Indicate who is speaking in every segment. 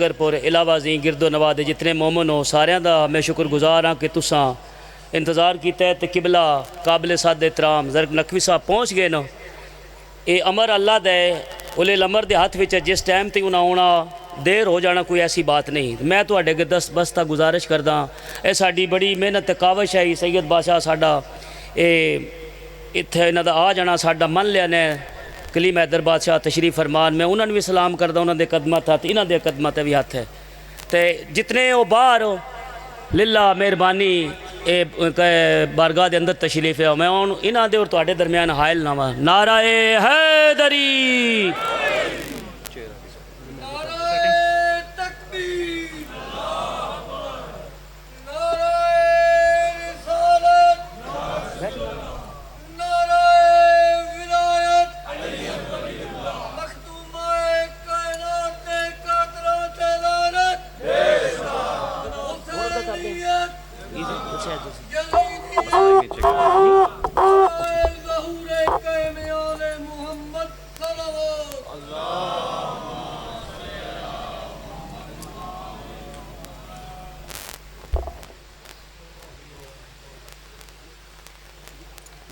Speaker 1: शगरपुर इलावा जी गिरदो नवा दे जितने मोमन हो सारिਆਂ ਦਾ मैं शुक्रगुजार हाँ कि तुसां इंतज़ार किया है। तो किबला काबिल साद एहतराम ज़रक नकवी साहब पहुँच गए न। ये अमर अल्लाह दे उले अमर के हथ में जिस टाइम तक उन्हें आना देर हो जाना कोई ऐसी बात नहीं। मैं तो अगे बस तक गुजारिश करदा ये साड़ी बड़ी मेहनत कावश है। सैयद बादशाह साडा इत्थे इन्हां दा आ जाना साडा मन लिया ने कलीम हैदर बादशाह तशरीफ फरमान। मैं उन्होंने भी सलाम करदा उन्होंने कदमां हथ इन्हां दे कदमां ते भी हथ है। तो जितने वो बाहर लिल्ला मेहरबानी बारगाह के अंदर तशरीफ है मैं हूँ इन्हों दे और तुहाडे दरम्यान हायल नावा नाराए हैदरी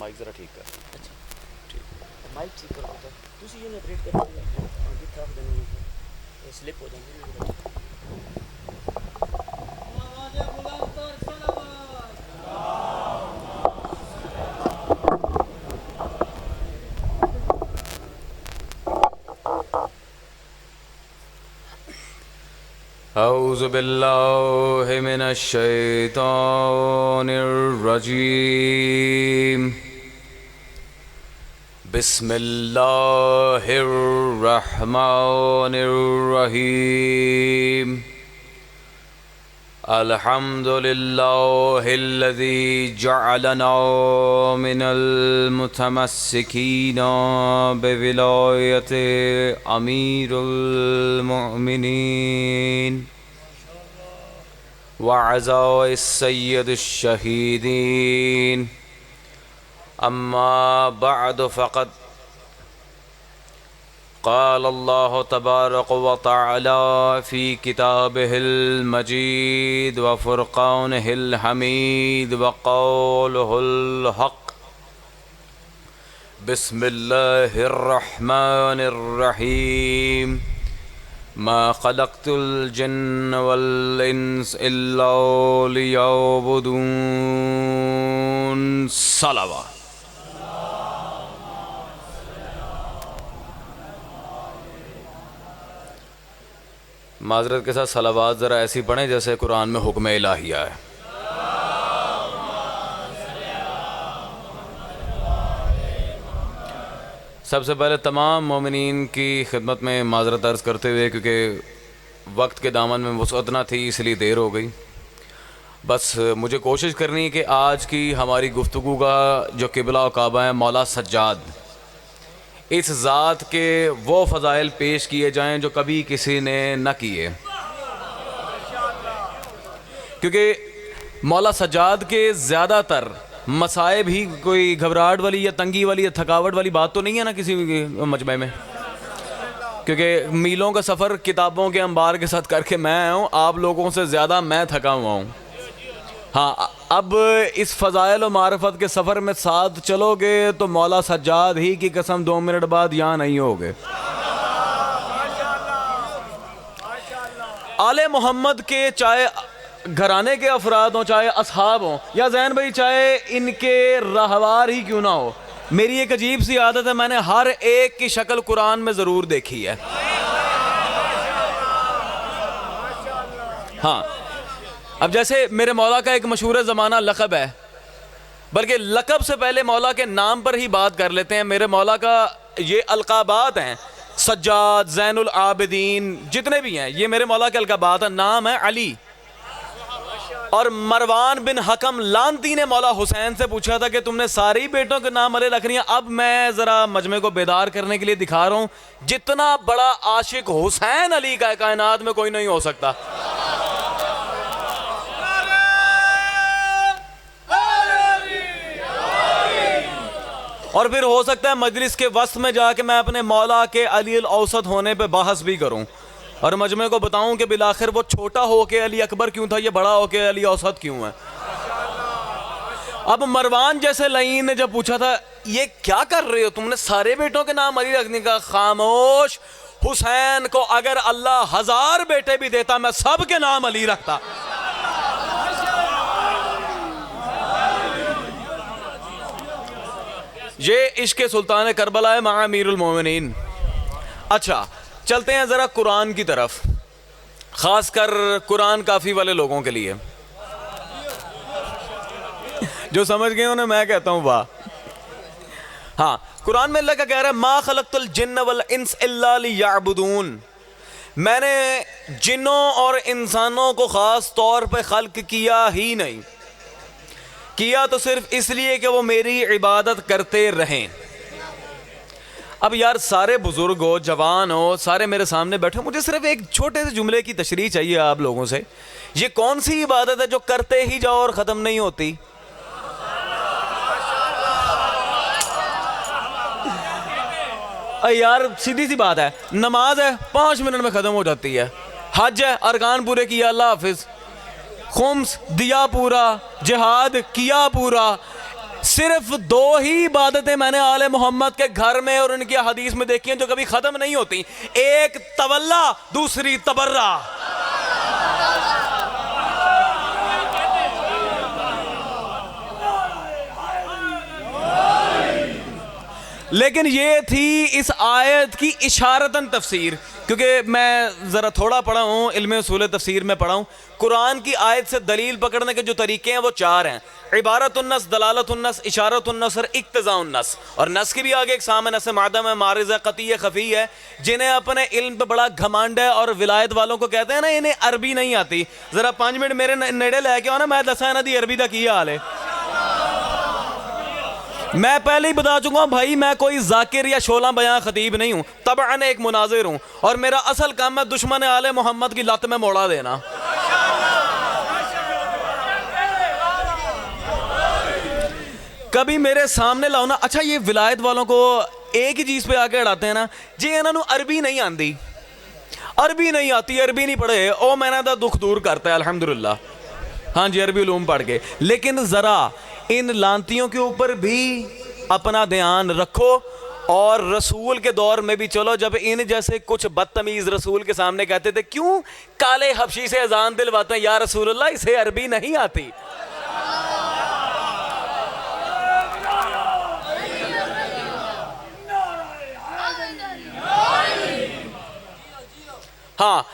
Speaker 2: माइक जरा ठीक कर।
Speaker 1: अच्छा ठीक माइक ठीक कर तुसी ये ऑपरेट कर जितना आप देने ये स्लिप हो जाएंगे।
Speaker 2: औज़ु बिल्लाहि मिनश शैतानिर रजीम। बिस्मिल्लाहिर रहमानिर रहीम। अल्हम्दुलिल्लाहिल्लज़ी जअलना मिनल मुतमस्सिकीना बिविलायति अमीरुल मुअमिनीन व अज़ाइस सय्यदिश शहीदीन। अम्मा बअद फ़क़द क़ाल अल्लाह तबारक व तआला फ़ी किताबिहिल मजीद व फ़ुरक़ानिहिल हमीद व क़ौलिहिल हक़। बिस्मिल्लाहिर रहमानिर रहीम। मा ख़लक़तुल जिन्न वल इंस इल्ला लियअबुदून। सलावा माजरत के साथ सलावात ज़रा ऐसी पढ़ें जैसे कुरान में हुक्म इलाहिया है। सबसे पहले तमाम मोमिनीन की खिदमत में माजरत अर्ज़ करते हुए क्योंकि वक्त के दामन में वुसअत न थी इसलिए देर हो गई। बस मुझे कोशिश करनी है कि आज की हमारी गुफ्तगू का जो किबला और काबा है मौला सज्जाद इस ज़ात के वो फ़ज़ाइल पेश किए जाएं जो कभी किसी ने न किए। क्योंकि मौला सज्जाद के ज़्यादातर मसाइब ही कोई घबराहट वाली या तंगी वाली या थकावट वाली बात तो नहीं है ना किसी मजमे में। क्योंकि मीलों का सफ़र किताबों के अंबार के साथ करके मैं आया हूँ, आप लोगों से ज़्यादा मैं थका हुआ हूँ। हाँ, अब इस फ़ज़ाइल और मारफत के सफ़र में साथ चलोगे तो मौला सज्जाद ही की कसम 2 मिनट बाद यहाँ नहीं होगे। आले मोहम्मद के चाहे घराने के अफराद हों, चाहे असहाब हों, या जैन भाई चाहे इनके रहवार ही क्यों ना हो, मेरी एक अजीब सी आदत है, मैंने हर एक की शक्ल कुरान में ज़रूर देखी है। हाँ, अब जैसे मेरे मौला का एक मशहूर ज़माना लक़ब है, बल्कि लक़ब से पहले मौला के नाम पर ही बात कर लेते हैं। मेरे मौला का ये अलक़ाबात हैं, सज्जाद, ज़ैनुल आबिदीन, जितने भी हैं ये मेरे मौला के अलक़ाबात हैं। नाम है अली। और मरवान बिन हकम लानती ने मौला हुसैन से पूछा था कि तुमने सारे ही बेटों के नाम अली रख रही हैं। अब मैं ज़रा मजमे को बेदार करने के लिए दिखा रहा हूँ, जितना बड़ा आशिक हुसैन अली का कायनात में कोई नहीं हो सकता। और फिर हो सकता है मजलिस के वस्त में जाके मैं अपने मौला के अली अल औसत होने पे बहस भी करूं। और मजमे को बताऊं कि बिलाखिर वो छोटा हो के अली अकबर क्यों था, ये बड़ा हो के अली औसत क्यों है। अब मरवान जैसे लईन ने जब पूछा था ये क्या कर रहे हो, तुमने सारे बेटों के नाम अली रखने का, खामोश, हुसैन को अगर अल्लाह 1000 बेटे भी देता मैं सब के नाम अली रखता। ये इश्क सुल्तान करबला है मआ अमीरुल मोमिनीन। अच्छा चलते हैं ज़रा कुरान की तरफ, ख़ासकर कुरान काफ़ी वाले लोगों के लिए। जो समझ गए उन्हें मैं कहता हूँ वाह। हाँ, कुरान में अल्लाह का कह रहा है मा खलक़तुल जिन्न वल इंस इल्ला लियअबुदून, मैंने जिन्नों और इंसानों को ख़ास तौर पे खल्क किया ही नहीं, किया तो सिर्फ इसलिए कि वो मेरी इबादत करते रहें। अब यार सारे बुजुर्ग हो, जवान हो, सारे मेरे सामने बैठे, मुझे सिर्फ एक छोटे से जुमले की तशरीह चाहिए आप लोगों से। ये कौन सी इबादत है जो करते ही जाओ और ख़त्म नहीं होती? यार सीधी सी बात है, नमाज है 5 मिनट में ख़त्म हो जाती है, हज है अरकान पूरे किया अल्लाह हाफिज, खुम्स दिया पूरा, जिहाद किया पूरा। सिर्फ 2 ही इबादतें मैंने आले मोहम्मद के घर में और उनकी हदीस में देखी हैं जो कभी ख़त्म नहीं होती, एक तवल्ला, दूसरी तबर्रा। लेकिन ये थी इस आयत की इशारतन तफसीर, क्योंकि मैं ज़रा थोड़ा पढ़ा हूँ, इल्म उसूल तफसीर में पढ़ा हूँ। कुरान की आयत से दलील पकड़ने के जो तरीके हैं वो 4 हैं, इबारतुन्नस, दलालतुन्नस, इशारतुन्नस और इक्तज़ाउन्नस। और नस की भी आगे एक साम है, नस मादम है, मारिज़ है, क़ती है, ख़फ़ी है। जिन्हें अपने इल्म पे बड़ा घमंड है और विलायत वालों को कहते हैं ना इन्हें अरबी नहीं आती, ज़रा 5 मिनट मेरे नेड़े लैके आओ ना, मैं दसा इन्हां दी अरबी का की हाल है। मैं पहले ही बता चुका हूँ भाई, मैं कोई जाकिर या शोला बयां खतीब नहीं हूँ, तबअन एक मुनाजिर हूँ, और मेरा असल काम है दुश्मन आले मोहम्मद की लत में मोड़ा देना। कभी मेरे सामने लाओ ना, अच्छा ये विलायत वालों को एक ही चीज़ पे आके अड़ाते हैं ना जी, इन्होंने अरबी नहीं आती, अरबी नहीं आती, अरबी नहीं पढ़े, ओ मैंने तो दुख दूर करता है अल्हम्दुलिल्लाह, हाँ जी अरबी उलूम पढ़ के। लेकिन ज़रा इन लांतियों के ऊपर भी अपना ध्यान रखो, और रसूल के दौर में भी चलो जब इन जैसे कुछ बदतमीज़ रसूल के सामने कहते थे क्यों काले हबशी से अजान दिलवाते हैं, या रसूलुल्लाह इसे अरबी नहीं आती। हाँ,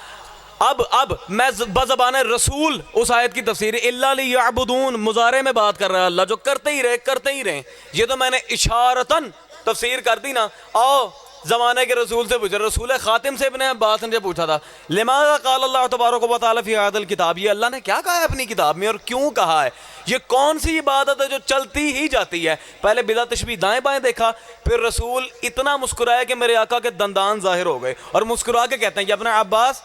Speaker 2: अब मैं बज़बान रसूल उस आयत की तफसीर इल्ला लियअबुदून मुजारे में बात कर रहा है अल्लाह, जो करते ही रहे। ये तो मैंने इशारतन तफसीर कर दी ना। आओ ज़माने के रसूल से पूछा, रसूल खातिम से इब्न अब्बास ने पूछा था लिमाज़ा क़ाल अल्लाह तबारक व तआला फ़ी हाज़िल किताब, ये अल्लाह ने क्या कहा है अपनी किताब में और क्यों कहा है, ये कौन सी इबादत है जो चलती ही जाती है। पहले बिला तशबीह दाएं बाएं देखा, फिर रसूल इतना मुस्कुराया कि मेरे आका के दंदान ज़ाहिर हो गए, और मुस्कुरा के कहते हैं कि अपना अब्बास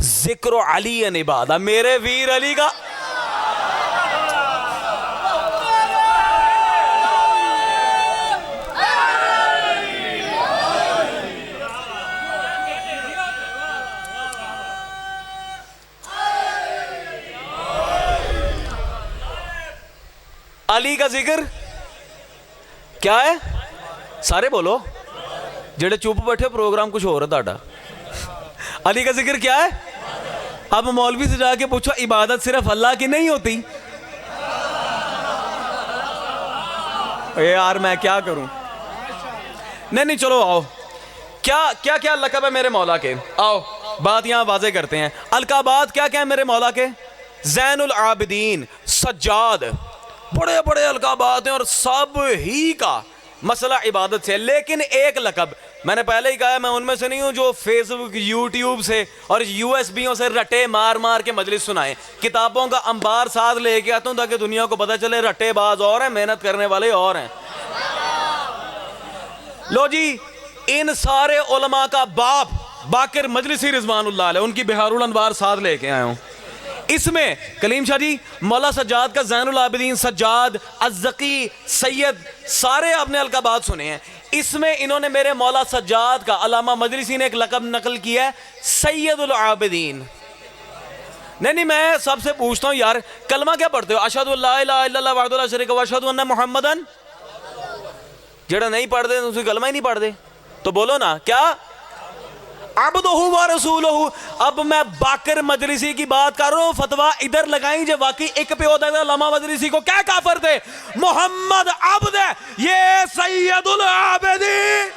Speaker 2: ज़िक्र अली इबादा, मेरे वीर अली का अली का जिक्र क्या है, सारे बोलो, जेड़े चुप बैठे प्रोग्राम कुछ हो रहा है। अली का जिक्र क्या है? अब मौलवी से जाके पूछो इबादत सिर्फ अल्लाह की नहीं होती। यार मैं क्या करूं, नहीं चलो आओ, क्या लक़ब है मेरे मौला के, आओ बात यहां वाज़े करते हैं। अलकाबात क्या है मेरे मौला के? ज़ैनुल आबिदीन, सज्जाद, बड़े बड़े अलकाबात हैं और सब ही का मसला इबादत से। लेकिन एक लक़ब मैंने पहले ही कहा है, मैं उनमें से नहीं हूँ जो फेसबुक यूट्यूब से और यूएसबीओं से रटे मार मार के मजलिस सुनाए, किताबों का अंबार साथ लेके आता हूँ ताकि दुनिया को पता चले रट्टेबाज और हैं, मेहनत करने वाले और हैं। लो जी, इन सारे उलमा का बाप बाकिर मजलिसी रिजवानुल्लाह अलैह, उनकी बिहारुल अनवार साथ लेके आया हूँ। इसमें कलीम शाह जी, मौला सज्जाद का ज़ैनुल आबिदीन, सज्जाद, अज़्ज़की, सैयद, सारे आपने अलकाबात सुने हैं। इसमें इन्होंने मेरे मौला सज्जाद का, अल्लामा मजलिसी ने एक लक़ब नकल किया है, सैयदुल आबिदीन। नहीं, मैं सबसे पूछता हूँ यार, कलमा क्या पढ़ते हो? अशहदु अल्ला इलाहा इल्लल्लाह वहदहु ला शरीका व अशहदु अन्ना मुहम्मदन। जेड़ा नहीं पढ़ते तुम कलमा ही नहीं पढ़ते, तो बोलो ना क्या? अब्दुहु व रसूलुहु। अब मैं बाकर मजलिसी की बात कर रहा हूँ, फतवा इधर लगाई जो वाकई एक पे होता है। अल्लामा मजलिसी को क्या काफर थे? मोहम्मद अब्द है, ये सैयदुल आबिदीन।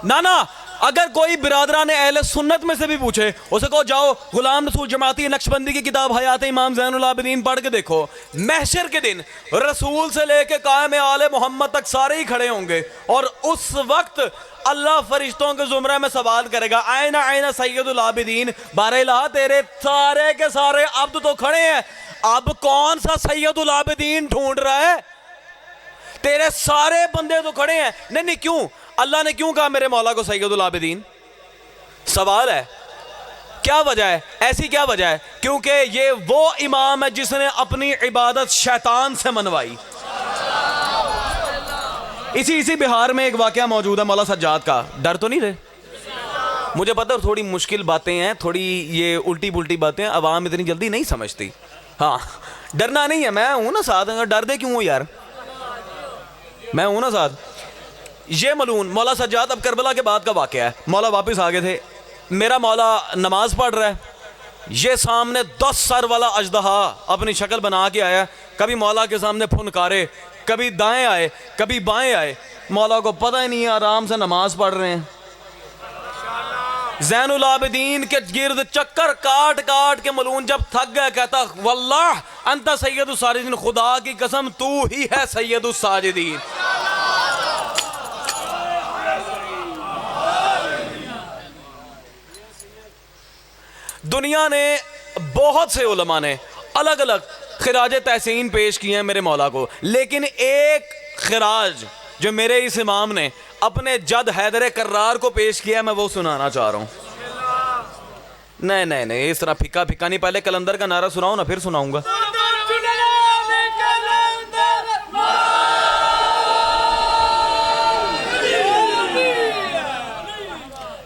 Speaker 2: ना, अगर कोई बिरादरान अहले सुन्नत में से भी पूछे, उसे कहो जाओ गुलाम रसूल जमाती नक्शबंदी की किताब हयात इमाम ज़ैनुल आबिदीन पढ़ के देखो। महशर के दिन रसूल से लेके कायम आले मोहम्मद तक सारे ही खड़े होंगे, और उस वक्त अल्लाह फरिश्तों के जुमरे में सवाल करेगा, आयना आयना सैयदुल आबिदीन। बारह तेरे सारे के सारे अब्द तो खड़े हैं, अब कौन सा सैयदुल आबिदीन ढूंढ रहा है? तेरे सारे बंदे तो खड़े हैं। नहीं, क्यों? अल्लाह ने क्यों कहा मेरे मौला को सैयदुल आबिदीन? सवाल है, क्या वजह है? ऐसी क्या वजह है? क्योंकि ये वो इमाम है जिसने अपनी इबादत शैतान से मनवाई। इसी बिहार में एक वाकया मौजूद है मौला सज्जाद का। डर तो नहीं रहे? मुझे पता है थोड़ी मुश्किल बातें हैं, थोड़ी ये उल्टी पुल्टी बातें अवाम इतनी जल्दी नहीं समझती। हाँ, डरना नहीं है, मैं हूं ना साथ। डर दे क्यों हो यार, मैं हूं ना साथ। ये मलून मौला सज्जाद, अब करबला के बाद का वाकया है। मौला वापस आ गए थे, मेरा मौला नमाज पढ़ रहा है, ये सामने 10 सर वाला अजदहा अपनी शक्ल बना के आया। कभी मौला के सामने फुनकारे, कभी दाएं आए, कभी बाएं आए। मौला को पता ही नहीं है, आराम से नमाज पढ़ रहे हैं। ज़ैनुल आबिदीन के गिर्द चक्कर काट काट के मलून जब थक गया, कहता वल्लाह अंता सैयदुस साजिदीन, खुदा की कसम तू ही है सैयदुस साजिदीन। दुनिया ने, बहुत से उलमा ने अलग अलग खिराज तहसीन पेश किए हैं मेरे मौला को, लेकिन एक खिराज जो मेरे इस इमाम ने अपने जद हैदर कर्रार को पेश किया है, मैं वो सुनाना चाह रहा हूँ। नहीं, इस तरह फिक्का फिक्का नहीं, पहले कलंदर का नारा सुनाओ ना, फिर सुनाऊंगा।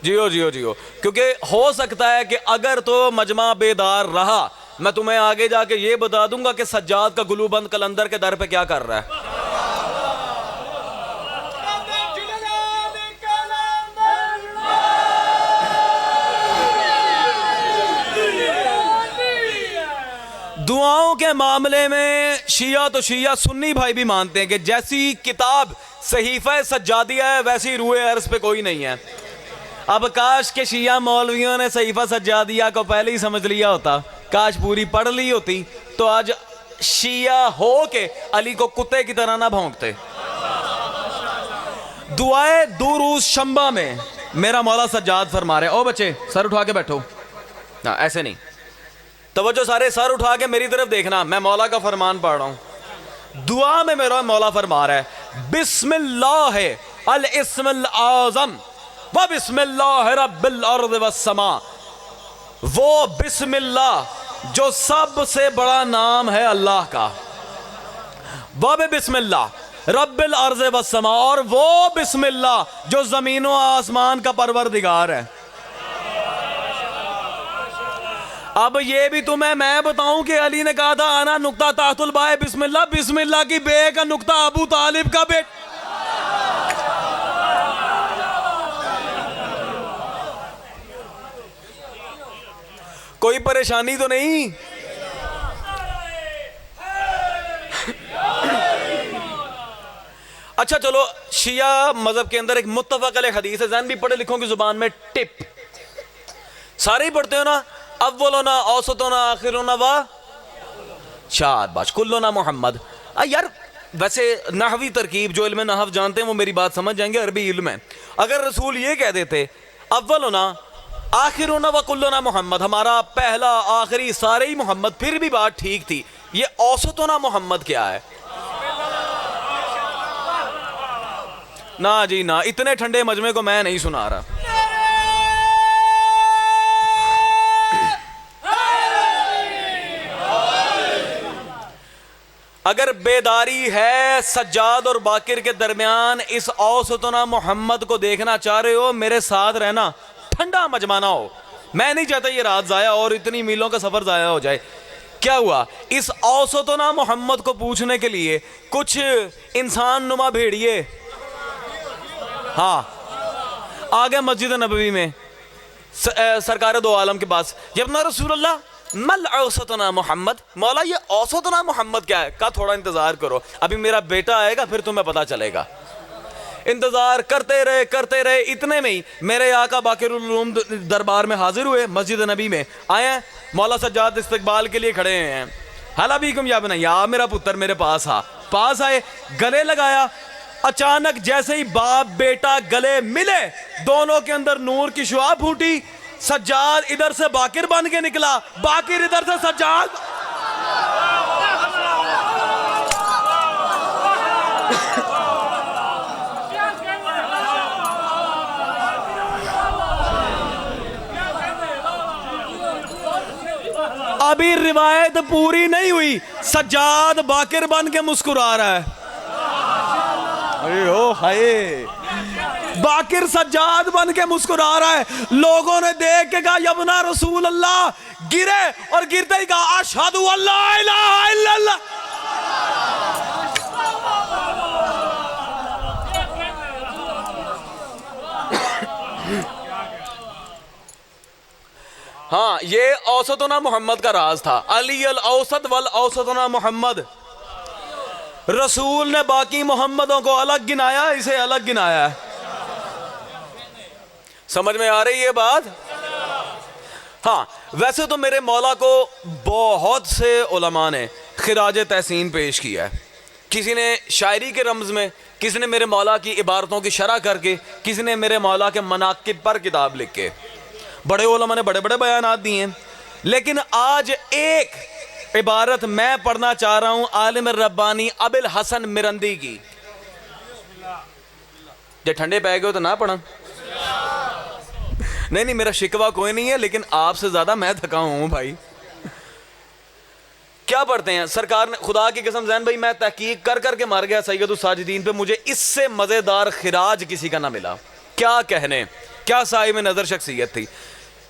Speaker 2: जियो, क्योंकि हो सकता है कि अगर तो मजमा बेदार रहा, मैं तुम्हें आगे जाके ये बता दूंगा कि सज्जाद का गुलूबंद कलंदर के दर पे क्या कर रहा है। दुआओं के मामले में शिया तो शिया, सुन्नी भाई भी मानते हैं कि जैसी किताब सहीफा सज्जादिया है, वैसी रूए अर्ज पे कोई नहीं है। अब काश के शिया मौलवियों ने सहीफा सज्जादिया को पहले ही समझ लिया होता, काश पूरी पढ़ ली होती, तो आज शिया हो के अली को कुत्ते की तरह ना भौंकते। दुआए दुरूस शंबा में मेरा मौला सज्जाद फरमा रहे, ओ बच्चे सर उठा के बैठो ना, ऐसे नहीं, तवज्जो सारे, सर उठा के मेरी तरफ देखना, मैं मौला का फरमान पढ़ रहा हूं। दुआ में मेरा मौला फरमा रहा है, बिस्मिल्लाह अल इस्मुल आज़म व बिस्मिल्लाह रब्बिल अर्ज़ वस समा। वो बिस्मिल्लाह जो सबसे बड़ा नाम है अल्लाह का, वह बिस्मिल्लाह रब्बिल अर्ज़ वस समा, और वो बिस्मिल्लाह जो जमीन व आसमान का परवरदिगार है। अब ये भी तुम्हें मैं बताऊं कि अली ने कहा था आना नुक्ता ताहतुल बाय बिस्मिल्लाह, बिस्मिल्लाह की बे का नुक्ता अबू तालिब का बेट। कोई परेशानी तो नहीं? अच्छा चलो, शिया मजहब के अंदर एक मुत्तफक अलैह हदीस है, जैन भी पढ़े लिखों की जुबान में टिप, सारे ही पढ़ते हो ना, अव्वलो ना औसतो ना आखिरो ना वा शाबाश कुल्लो ना मोहम्मद। यार वैसे नहवी तरकीब, जो इल्म नहव जानते हैं वो मेरी बात समझ जाएंगे, अरबी इल्म है। अगर रसूल ये कह देते अव्वलो ना आखिरुना व कुल्लुना मोहम्मद, हमारा पहला आखिरी सारे ही मोहम्मद, फिर भी बात ठीक थी। ये औसतुना मोहम्मद क्या है? ना जी ना, इतने ठंडे मजमे को मैं नहीं सुना रहा। अगर बेदारी है सज्जाद और बाकिर के दरमियान, इस औसतुना मोहम्मद को देखना चाह रहे हो, मेरे साथ रहना, ठंडा मजमाना हो। मैं नहीं चाहता ये रात जाया और इतनी मीलों का सफर जाया हो जाए। क्या हुआ? इस औसतुना मोहम्मद को पूछने के लिए कुछ इंसान नुमा भेड़िए हाँ आ गए मस्जिद नबवी में सरकार दो आलम के पास। यब्ना रसूलल्लाह मल औसतुना मोहम्मद, मौला ये औसतुना मोहम्मद क्या है? कहा थोड़ा इंतजार करो, अभी मेरा बेटा आएगा फिर तुम्हें पता चलेगा। इंतजार करते रहे, इतने में ही मेरे आका बाकिरुल उलूम दरबार में हाजिर हुए, मस्जिद नबी में आए हैं। मौला सज्जाद इस्तकबाल के लिए खड़े हैं। हला बीकुम या बना, या मेरा पुत्र मेरे पास आए, गले लगाया। अचानक जैसे ही बाप बेटा गले मिले, दोनों के अंदर नूर की शुआ फूटी। सज्जाद इधर से बाकिर बन के निकला, बाकिर इधर से सज्जाद। अभी रिवायत पूरी नहीं हुई, सज्जाद बाकिर बन के मुस्कुरा रहा है। अरे ओ हाय, बाकिर सज्जाद बन के मुस्कुरा रहा है। लोगों ने देख के कहा यब्ना रसूल अल्लाह, गिरे और गिरते ही कहा अशहदु अल्ला इलाहा इल्लल्लाह। हाँ, ये औसतुना मोहम्मद का राज था। अली अल औसत वल औसतुना मोहम्मद। रसूल ने बाकी मोहम्मदों को अलग गिनाया, इसे अलग गिनाया। समझ में आ रही है बात? हाँ, वैसे तो मेरे मौला को बहुत से उलमा ने खिराज तहसीन पेश किया है। किसी ने शायरी के रम्ज में, किसी ने मेरे मौला की इबारतों की शरह करके, किसी ने मेरे मौला के मनाकिब पर किताब लिख के। बड़े उलमा ने बड़े बड़े बयानात दिए हैं। लेकिन आज एक इबारत मैं पढ़ना चाह रहा हूं आलिम रब्बानी अबिल हसन मिरंदी की। जो ठंडे पै गए हो तो ना पढ़ा। नहीं, मेरा शिकवा कोई नहीं है, लेकिन आपसे ज्यादा मैं थका हूं भाई। क्या पढ़ते हैं? सरकार ने, खुदा की कसम जैन भाई, मैं तहकीक कर करके मार गया सैयदुस साजिदीन पे, मुझे इससे मजेदार खिराज किसी का ना मिला। क्या कहने, क्या साहिब नजर शख्सियत थी।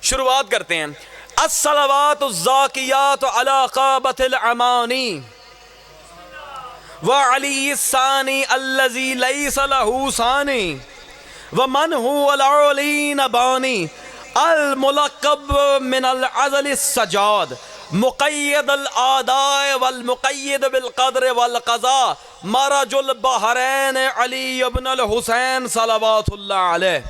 Speaker 2: शुरुआत करते हैं। अस्सलावातु ज़ाकियातु अला क़ाबतिल अमानी व अली सानी अल्लज़ी लैसा लहू सानी व मन हुवल औलीन बानी अल मुलक़्क़ब मिनल अज़ल सजाद मुक़य्यद अल आदाए वल मुक़य्यद बिल क़द्र वल क़ज़ा मरजुल बहरैन अली इब्न अल हुसैन सलवातुल्लाह अलैह।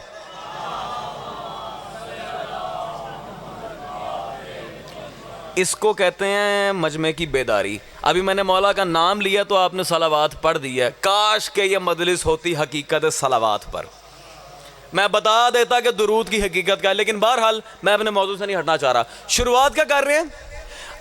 Speaker 2: इसको कहते हैं मजमे की बेदारी। अभी मैंने मौला का नाम लिया तो आपने सलावात पढ़ दी है। काश के ये मजलिस होती हकीकत सलावात पर, मैं बता देता कि दुरूद की हकीकत क्या है। लेकिन बहरहाल मैं अपने मौजू से नहीं हटना चाह रहा। शुरुआत क्या कर रहे हैं?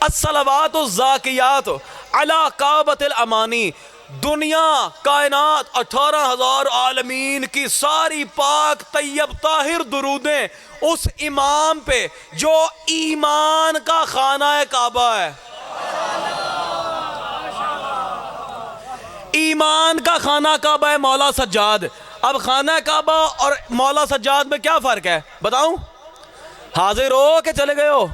Speaker 2: अस्सलावातु ज़ाकियात अला काबतिल अमानी। दुनिया कायनात 18,000 आलमीन की सारी पाक तैयब ताहिर दुरूदें उस इमाम पे जो ईमान का खाना है काबा है। ईमान का खाना काबा है मौला सज्जाद। अब खाना काबा और मौला सज्जाद में क्या फर्क है बताऊं? हाजिर हो के चले गए हो?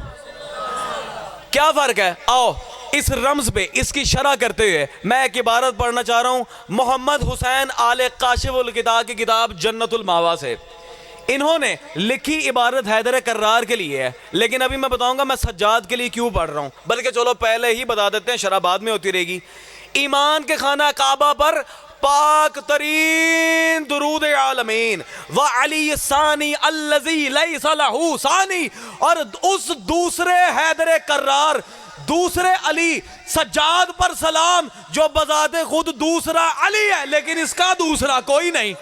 Speaker 2: क्या फर्क है? आओ इस रम्ज पे इसकी शरह करते हुए मैं एक इबारत पढ़ना चाह रहा हूं मोहम्मद हुसैन आले काशिफुल किताब की किताब जन्नतुल मावा से। इन्होंने लिखी इबारत हैदर कर्रार के लिए है, लेकिन अभी मैं बताऊंगा मैं सज्जाद के लिए क्यों पढ़ रहा हूं। बल्कि चलो पहले ही बता देते हैं, शरह बाद में होती रहेगी। ईमान के खाना काबा पर पाक तरीन दुरूद आलमीन व अली सानी अल्लज़ी लैसा लहू सानी, और उस दूसरे हैदर कर्रार, दूसरे अली सज्जाद पर सलाम जो बजाते खुद दूसरा अली है लेकिन इसका दूसरा कोई नहीं।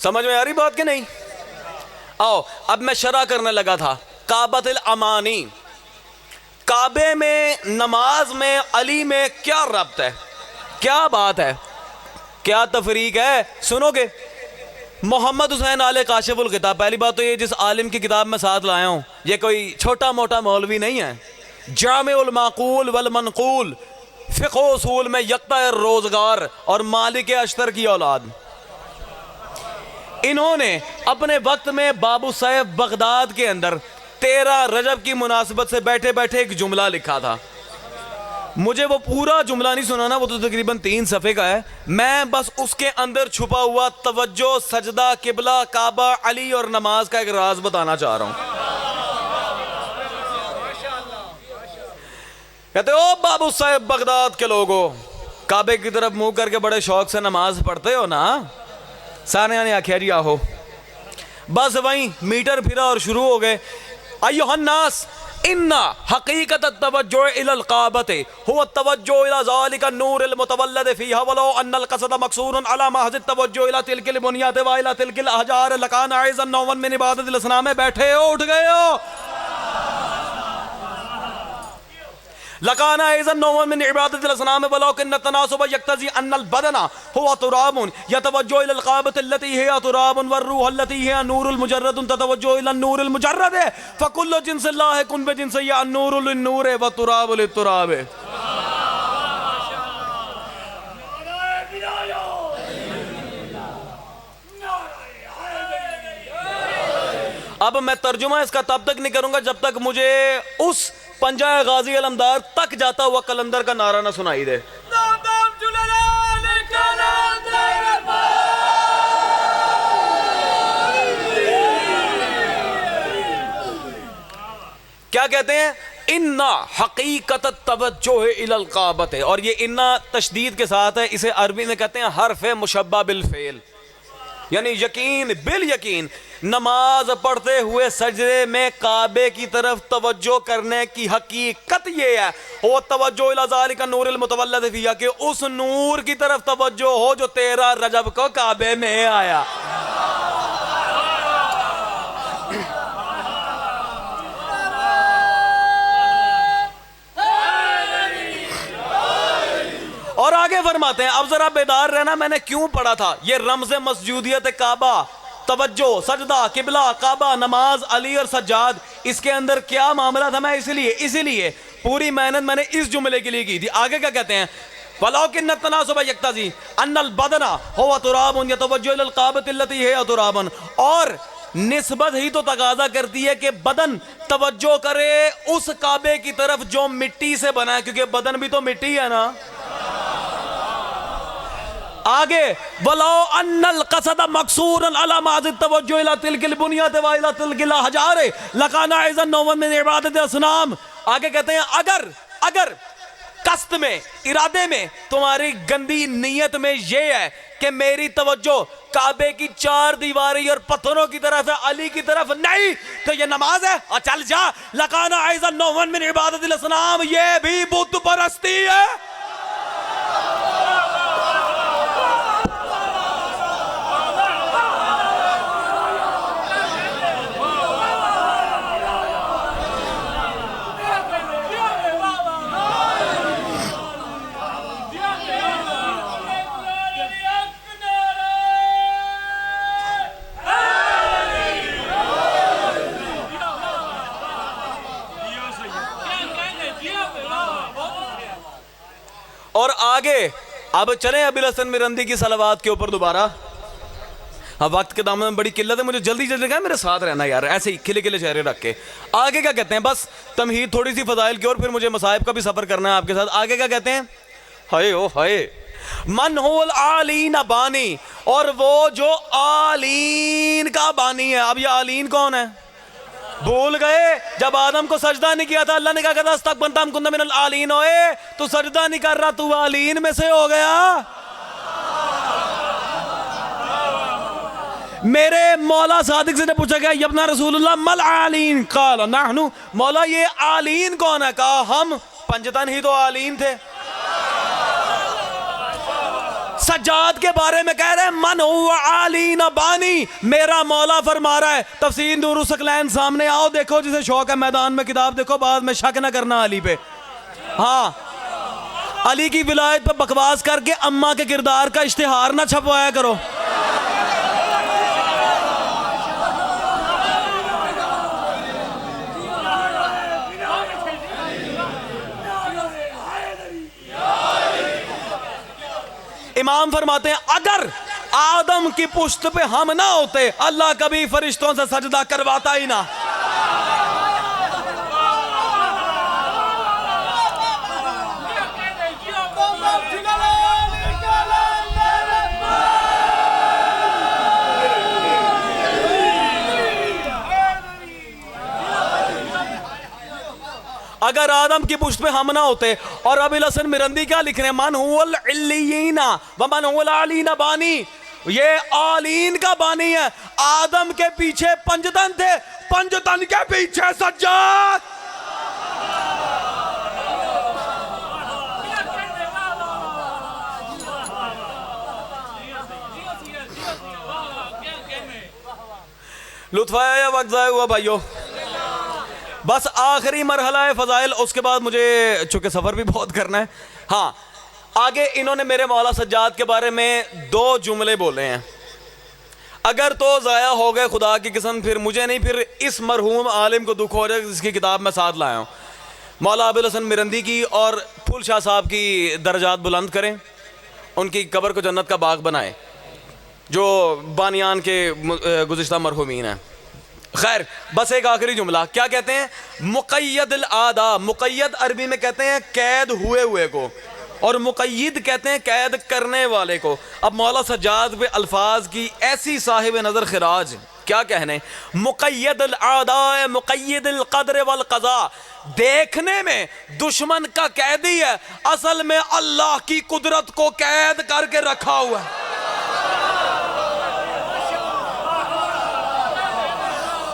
Speaker 2: समझ में आ रही बात कि नहीं? आओ अब मैं शरह करने लगा था। काबतुल अमानी, काबे में, नमाज में, अली में क्या रब्त है, क्या बात है, क्या तफरीक है? सुनोगे? मोहम्मद हुसैन आले काशिफुल किताब, पहली बात तो ये जिस आलिम की किताब मैं साथ लाया हूँ ये कोई छोटा मोटा मौलवी नहीं है। जामिउल माकूल वल मनकूल फ़िक़्ह व उसूल में यक्ता रोज़गार और मालिक अश्तर की औलाद। इन्होंने अपने वक्त में बाबू साहेब बगदाद के अंदर 13 रजब की मुनासिबत से बैठे बैठे एक जुमला लिखा था। मुझे वो पूरा जुमला नहीं सुनाना, वो तो तकरीबन 3 सफ़े का है। मैं बस उसके अंदर छुपा हुआ तवज्जो, सजदा, किबला, काबा, अली और नमाज का एक राज बताना चाह रहा हूं। कहते हो बाबू साहेब बगदाद के लोगों, काबे की तरफ मुंह करके बड़े शौक से नमाज पढ़ते हो ना? सारे ने आख्या जी आहो। बस वहीं मीटर फिरा और शुरू हो गए। अय्युहन्नास इन्ना हकीकत तवज्जो इलल काबते हुवा तवज्जो इला ज़ालिका नूरिल मुतवल्लिद फीहा वलो अन्नल क़सद मक़सूरन अला महज़ तवज्जो इला तिलकिल बुनियात व इला तिलकिल अहजार लकान आइज़न नौवन मिन इबादतिल असनाम। में बैठे हो, उठ गए हो। लकाना आइज़न नौवन मिन इबादतिल असनाम वलो किन तनासुब यक्तज़ी अन्नल बदना हुवा तुराबुन यतवज्जो इलल काबति अल्लती हिया तुराबुन वरुह अल्लती हिया नूरुल मुजर्रदुन ततवज्जो इलन नूरिल मुजर्रद फकुल्लु जिन्सिल्लाहि कुन बिजिन्सिही अन्नूरु लिन्नूर व तुराबु लित्तुराब। अब मैं तर्जुमा इसका तब तक नहीं करूंगा जब तक मुझे उस पंजा गाजी अलमदार तक जाता हुआ कलंदर का नारा ना सुनाई दे। क्या कहते हैं? इन्ना हकीकत तवज्जो इलल काबत है, और ये इन्ना तशदीद के साथ है। इसे अरबी में कहते हैं हर्फ मुशब्बा बिल फेल, यानी यकीन बिल यकीन। नमाज पढ़ते हुए सजदे में काबे की तरफ तवज्जो करने की हकीकत ये है, वो तवज्जो इला ज़ालिका नूरिल मुतवल्लिद फीहा, कि उस नूर की तरफ तवज्जो हो जो 13 रजब को काबे में आया। और आगे फरमाते हैं, अब जरा बेदार रहना, मैंने क्यों पढ़ा था ये रमज़ मस्जूदियत काबा, तवज्जो, सजदा, किबला, काबा, नमाज, अली और सज्जाद, इसके अंदर क्या मामला था। मैं इसीलिए पूरी मेहनत मैंने इस जुमले के लिए की थी। आगे क्या कहते हैं? वलाकिन तनासुब यक्तज़ी अन्नल बदना हुवा तुराबुन यतवज्जो इलल काबति अल्लती हिया तुराबन, और निस्बत ही तो तकाजा करती है कि बदन तवज्जो करे उस काबे की तरफ जो मिट्टी से बना है, क्योंकि बदन भी तो मिट्टी है ना। आगे वलो अन्नल क़सद मक़सूरन अला माज़िद तवज्जो इला तिलकिल बुनियात व इला तिलकिल अहजार लकाना आइज़न नौवन मिन इबादत असनाम। आगे कहते हैं अगर कस्त में, इरादे में, तुम्हारी गंदी नीयत में ये है कि मेरी तवज्जो काबे की 4 दीवारी और पत्थरों की तरफ है, अली की तरफ नहीं, तो ये नमाज है और चल जा। लकाना आइज़न नौवन मिन इबादतिल असनाम, ये भी बुत परस्ती है। और आगे अब चलें अबुल हसन मिरंदी की सलावात के ऊपर दोबारा। अब वक्त के दामन में बड़ी किल्लत है, मुझे जल्दी कहा मेरे साथ रहना यार, ऐसे ही खिले खिले चेहरे रख के। आगे क्या कहते हैं? बस तमहीद थोड़ी सी फजाइल की, और फिर मुझे मसाइब का भी सफ़र करना है आपके साथ। आगे क्या कहते हैं? हाय ओ हाय मन हुल आलीन बानी, और वो जो आलीन का बानी है। अब ये आलीन कौन है? भूल गए जब आदम को सजदा नहीं किया था, अल्लाह ने कहा था अस्तगफरतम कुन्ना मिनल आलीन, ओए तू सजदा नहीं कर रहा, तू आलीन में से हो गया। मेरे मौला सादिक से पूछा गया यबना रसूलुल्लाह मल आलीन, काला नहनु, मौला ये आलीन कौन है? कहा हम पंजतन ही तो आलीन थे। सज्जाद के बारे में कह रहे हैं मन हुआ आलीन बानी, मेरा मौला फरमा रहा है। तफसीर नूरुल सकलैन सामने आओ, देखो जिसे शौक है मैदान में किताब देखो, बाद में शक ना करना अली पे। हाँ, अली की विलायत पे बकवास करके अम्मा के किरदार का इश्तिहार ना छपवाया करो। इमाम फरमाते हैं अगर आदम की पुश्त पे हम ना होते, अल्लाह कभी फरिश्तों से सजदा करवाता ही ना। अगर आदम की पुश्त पे हम ना होते। और अबुल हसन मिरंदी क्या लिख रहे हैं? मन हुवल इल्लियीना व मन हुवल आलीना बानी, ये आलीन का बानी है। आदम के पीछे पंजतन थे, पंजतन के पीछे सज्जाद। लुत्फ आया या वक्त ज़ाया हुआ भाइयों? बस आखिरी मरहला है फ़ज़ाइल, उसके बाद मुझे चूँकि सफ़र भी बहुत करना है। हाँ, आगे इन्होंने मेरे मौला सज्जाद के बारे में 2 जुमले बोले हैं। अगर तो ज़ाया हो गए खुदा की कसम, फिर मुझे नहीं, फिर इस मरहूम आलिम को दुख हो जाए जिसकी किताब मैं साथ लाया हूँ। मौला अबुल हसन मिरंदी की और फूल शाह साहब की दर्जात बुलंद करें, उनकी कब्र को जन्नत का बाग बनाए, जो बानियान के गुज़िश्ता मरहूमीन हैं। खैर, बस एक आखिरी जुमला, क्या कहते हैं? मुक़य्यदुल आदा, मुक़य्यद अरबी में कहते हैं कैद हुए हुए को, और मुक़य्यद कहते हैं कैद करने वाले को। अब मौला सज्जाद पे अल्फाज की ऐसी साहिब नज़र खिराज, क्या कहने? मुक़य्यदुल आदा मुक़य्यदुल क़द्र वल क़ज़ा, देखने में दुश्मन का कैदी है, असल में अल्लाह की कुदरत को कैद करके रखा हुआ है।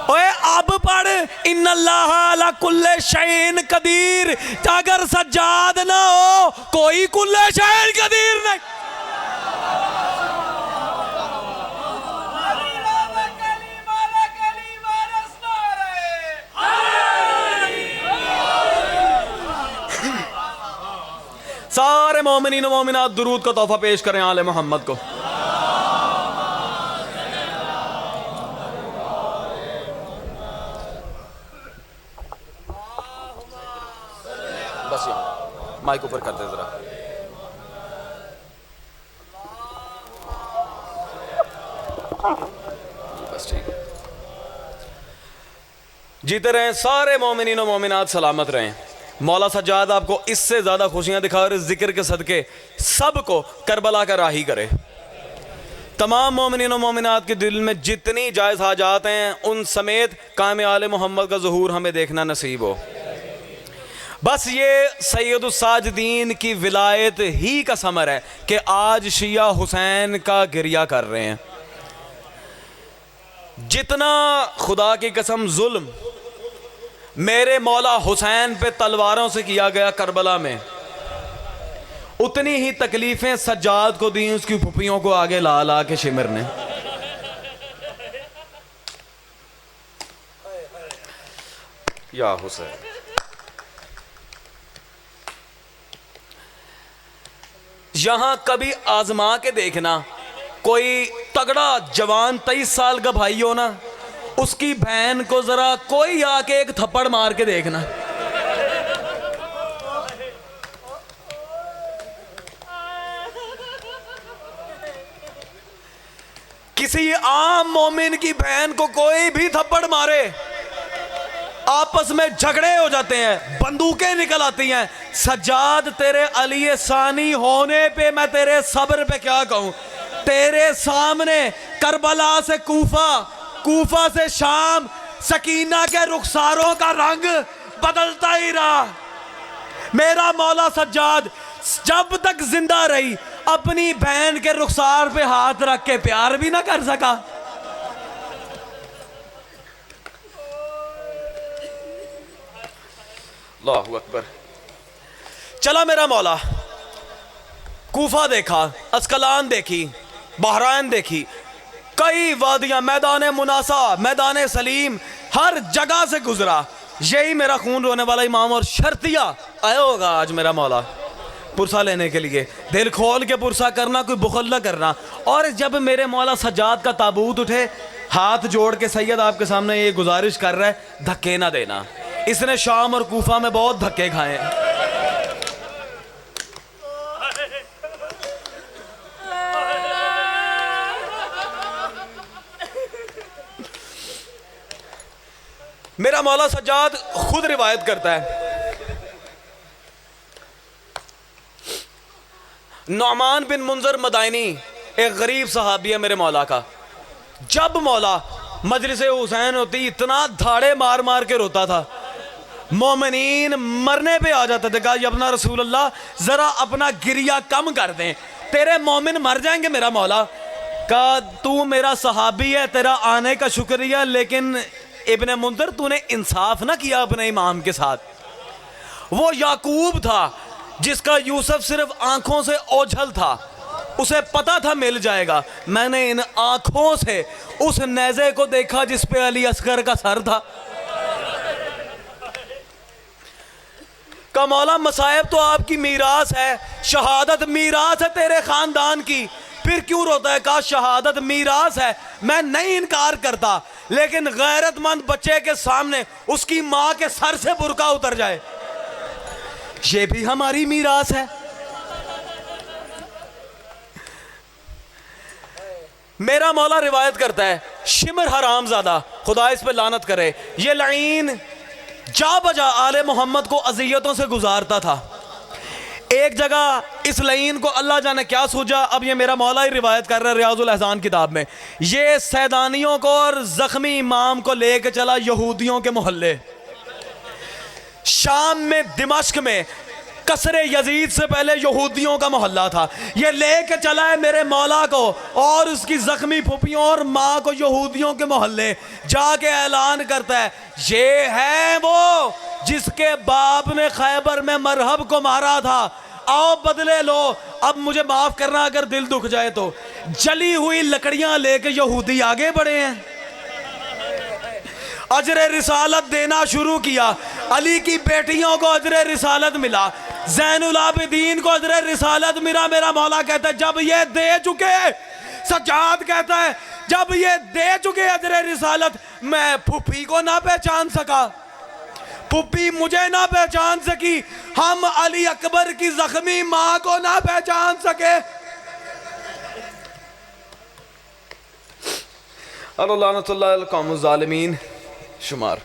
Speaker 2: ओए अब पढ़ इन्नल्लाह अला कुल्ले शैइन कदीर, अगर सज्जाद ना हो कोई कुल्ले शैइन कदीर नहीं। सारे मोमिनीन व मोमिनात दुरूद का तोहफा पेश करें आले मोहम्मद को। बस माइक ऊपर कर दे जरा। बस ठीक। जीते रहें सारे मोमिनीन व मोमिनात, सलामत रहें। मौला सज्जाद आपको इससे ज़्यादा खुशियाँ दिखा और इस जिक्र के सदके सबको करबला का राही करे। तमाम मोमिनीन व मोमिनात के दिल में जितनी जायज़ हाजात हैं उन समेत कायम आले मोहम्मद का ज़हूर हमें देखना नसीब हो। बस ये सैयदुस साजिदीन की विलायत ही का समर है कि आज शिया हुसैन का गिरिया कर रहे हैं। जितना खुदा की कसम जुल्म मेरे मौला हुसैन पे तलवारों से किया गया करबला में, उतनी ही तकलीफें सज्जाद को दी उसकी फुफियों को आगे ला ला के शिमर ने। या हुसैन, यहां कभी आजमा के देखना, कोई तगड़ा जवान 23 साल का भाई हो ना, उसकी बहन को जरा कोई आके एक थप्पड़ मार के देखना। किसी आम मोमिन की बहन को कोई भी थप्पड़ मारे, आपस में झगड़े हो जाते हैं, बंदूकें निकल आती हैं। सज्जाद तेरे अली सानी होने पे मैं तेरे सब्र पे क्या कहूं। तेरे सामने करबला से कूफा, कूफा से शाम, सकीना के रुखसारों का रंग बदलता ही रहा। मेरा मौला सज्जाद जब तक जिंदा रही अपनी बहन के रुखसार पे हाथ रख के प्यार भी ना कर सका। अल्लाहु अकबर। चला मेरा मौला, कूफा देखा, अस्कलान देखी, बहरान देखी, कई वादियां, मैदान मुनासा, मैदान सलीम, हर जगह से गुजरा। यही मेरा खून रोने वाला इमाम और शर्तिया आया होगा आज मेरा मौला पुरसा लेने के लिए। दिल खोल के पुरसा करना, कोई बुखल न करना। और जब मेरे मौला सज्जाद का ताबूत उठे, हाथ जोड़ के सैयद आपके सामने ये गुजारिश कर रहा है, धक्के ना देना। इसने शाम और कूफा में बहुत धक्के खाए हैं। मेरा मौला सज्जाद खुद रिवायत करता है, नौमान बिन मुंजर मदाइनी एक गरीब सहाबी है मेरे मौला का। जब मौला मजलिस हुसैन होती, इतना धाड़े मार मार के रोता था, मोमिनीन मरने पे आ जाते थे। कहा अपना रसूल अल्लाह जरा अपना गिरिया कम कर दें, तेरे मोमिन मर जाएंगे मेरा मौला। कहा तू मेरा सहाबी है, तेरा आने का शुक्रिया, लेकिन इब्ने मुंजर तूने इंसाफ ना किया अपने इमाम के साथ। वो याकूब था जिसका यूसुफ सिर्फ आंखों से ओझल था, उसे पता था मिल जाएगा। मैंने इन आंखों से उस नेज़े को देखा जिस पे अली असगर का सर था। का मौला मसाइब तो आपकी मीरास है, शहादत मीरास है तेरे खानदान की, फिर क्यों रोता है? कहा शहादत मीरास है, मैं नहीं इनकार करता, लेकिन गैरतमंद बच्चे के सामने उसकी मां के सर से बुर्का उतर जाए, ये भी हमारी मीरास है। मेरा मौला रिवायत करता है, शिमर हराम ज़्यादा, खुदा इस पे लानत करे, ये लईन जा बजा आले मोहम्मद को अजियतों से गुजारता था। एक जगह इस लईन को अल्लाह जाने क्या सूझा, अब ये मेरा मौला ही रिवायत कर रहा है रियाजुल एहसान किताब में। ये सैदानियों को और जख्मी इमाम को लेके चला यहूदियों के मोहल्ले। शाम में दिमाश्क में कसरे यजीद से पहले यहूदियों का मोहल्ला था। ये लेके चला है मेरे मौला को और उसकी जख्मी फुफियों और माँ को यहूदियों के मोहल्ले। जाके ऐलान करता है, ये है वो जिसके बाप ने खैबर में मरहब को मारा था, आओ बदले लो, अब मुझे माफ करना अगर दिल दुख जाए तो। जली हुई लकड़ियां लेके यहूदी आगे बढ़े हैं, अजरे रिसालत देना शुरू किया। अली की बेटियों को अजरे रिसालत मिला, ज़ैनुल आबिदीन को अजरे रिसालत मिला। मेरा मौला कहता है जब ये दे चुके, सज्जाद कहता है जब ये दे चुके अजरे रिसालत, मैं फुफी को ना पहचान सका, फुफी मुझे ना पहचान सकी, हम अली अकबर की जख्मी मां को ना पहचान सके। अल्लाह लानतुल्लाह अलल कौम ज़ालिमीन शुमार।